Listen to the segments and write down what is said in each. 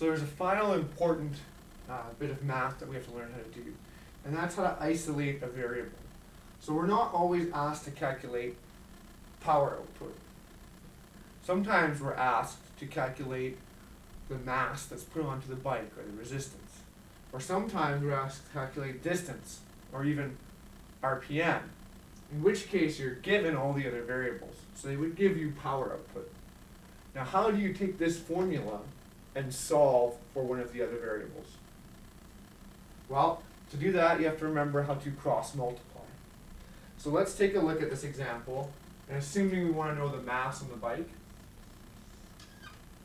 So there's a final important bit of math that we have to learn how to do, and that's how to isolate a variable. So we're not always asked to calculate power output. Sometimes we're asked to calculate the mass that's put onto the bike or the resistance. Or sometimes we're asked to calculate distance or even RPM, in which case you're given all the other variables. So they would give you power output. Now how do you take this formula and solve for one of the other variables? Well, to do that you have to remember how to cross multiply. So let's take a look at this example, and assuming we want to know the mass on the bike,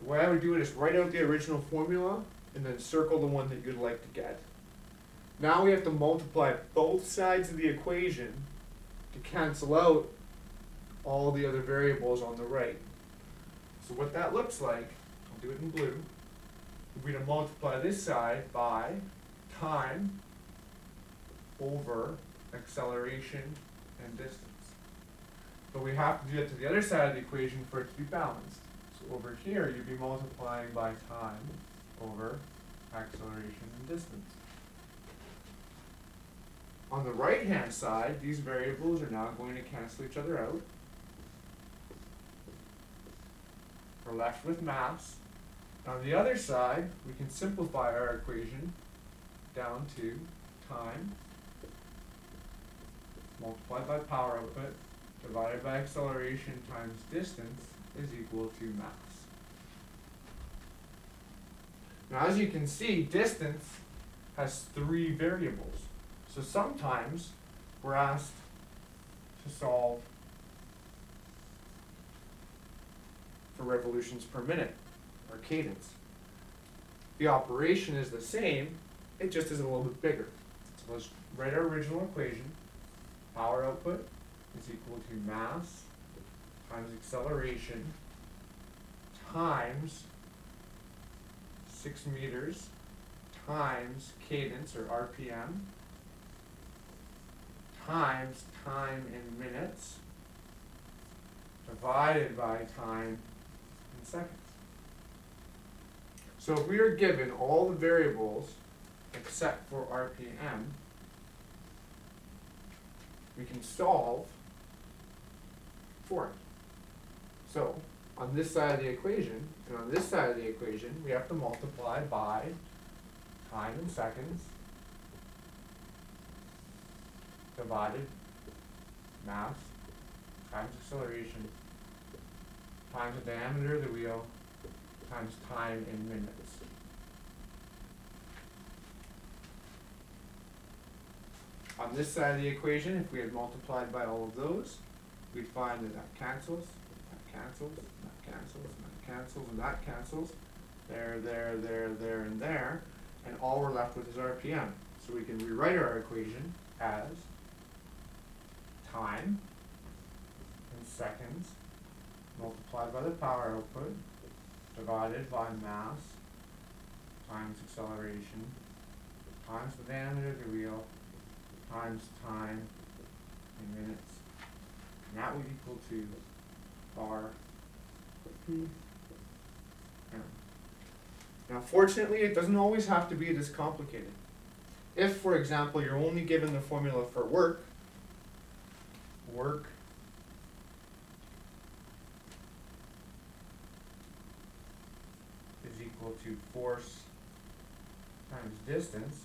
the way I would do it is write out the original formula and then circle the one that you'd like to get. Now we have to multiply both sides of the equation to cancel out all the other variables on the right. So what that looks like, I'll do it in blue, we're going to multiply this side by time over acceleration and distance. But we have to do it to the other side of the equation for it to be balanced. So over here you'd be multiplying by time over acceleration and distance. On the right hand side, these variables are now going to cancel each other out. We're left with mass. On the other side, we can simplify our equation down to time multiplied by power output divided by acceleration times distance is equal to mass. Now as you can see, distance has three variables. So sometimes we're asked to solve for revolutions per minute, or cadence. The operation is the same, it just is a little bit bigger. So let's write our original equation. Power output is equal to mass times acceleration times 6 meters times cadence, or RPM, times time in minutes divided by time in seconds. So if we are given all the variables except for RPM, we can solve for it. So on this side of the equation and on this side of the equation, we have to multiply by time in seconds divided mass times acceleration times the diameter of the wheel times time in minutes. On this side of the equation, if we had multiplied by all of those, we'd find that that cancels, that cancels, that cancels, and that cancels, and that cancels. There, there, there, there, and there. And all we're left with is RPM. So we can rewrite our equation as time in seconds multiplied by the power output divided by mass times acceleration times the diameter of the wheel times time in minutes. And that would equal to RPM. Now fortunately, it doesn't always have to be this complicated. If, for example, you're only given the formula for work is equal to force times distance,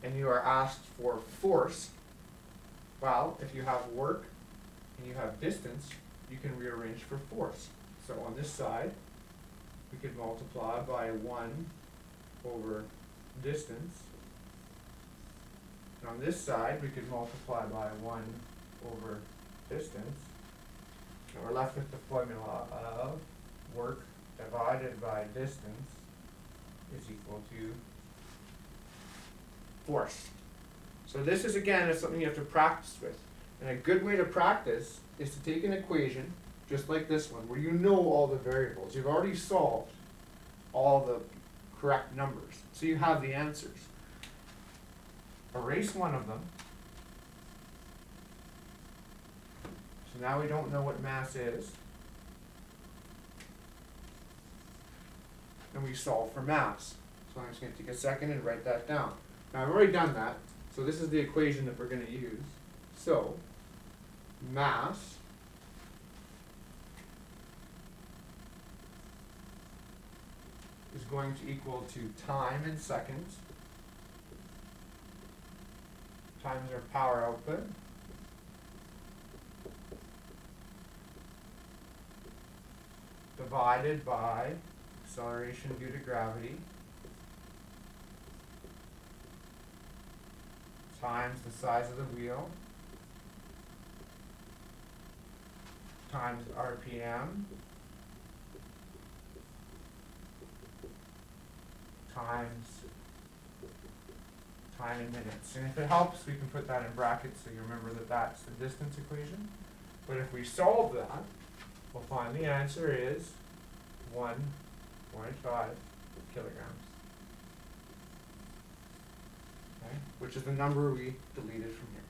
and you are asked for force, well, if you have work and you have distance, you can rearrange for force. So on this side, we could multiply by 1 over distance. And on this side, we could multiply by 1 over distance. And we're left with the formula of work divided by distance is equal to force. So this is, again, is something you have to practice with. And a good way to practice is to take an equation, just like this one, where you know all the variables. You've already solved all the correct numbers, so you have the answers. Erase one of them. So now we don't know what mass is. and we solve for mass. So I'm just going to take a second and write that down. Now I've already done that, so this is the equation that we're going to use. So mass is going to equal to time in seconds times our power output divided by acceleration due to gravity times the size of the wheel times RPM times time in minutes. And if it helps, we can put that in brackets so you remember that that's the distance equation. But if we solve that, we'll find the answer is 1.5 kilograms. Okay? Which is the number we deleted from here.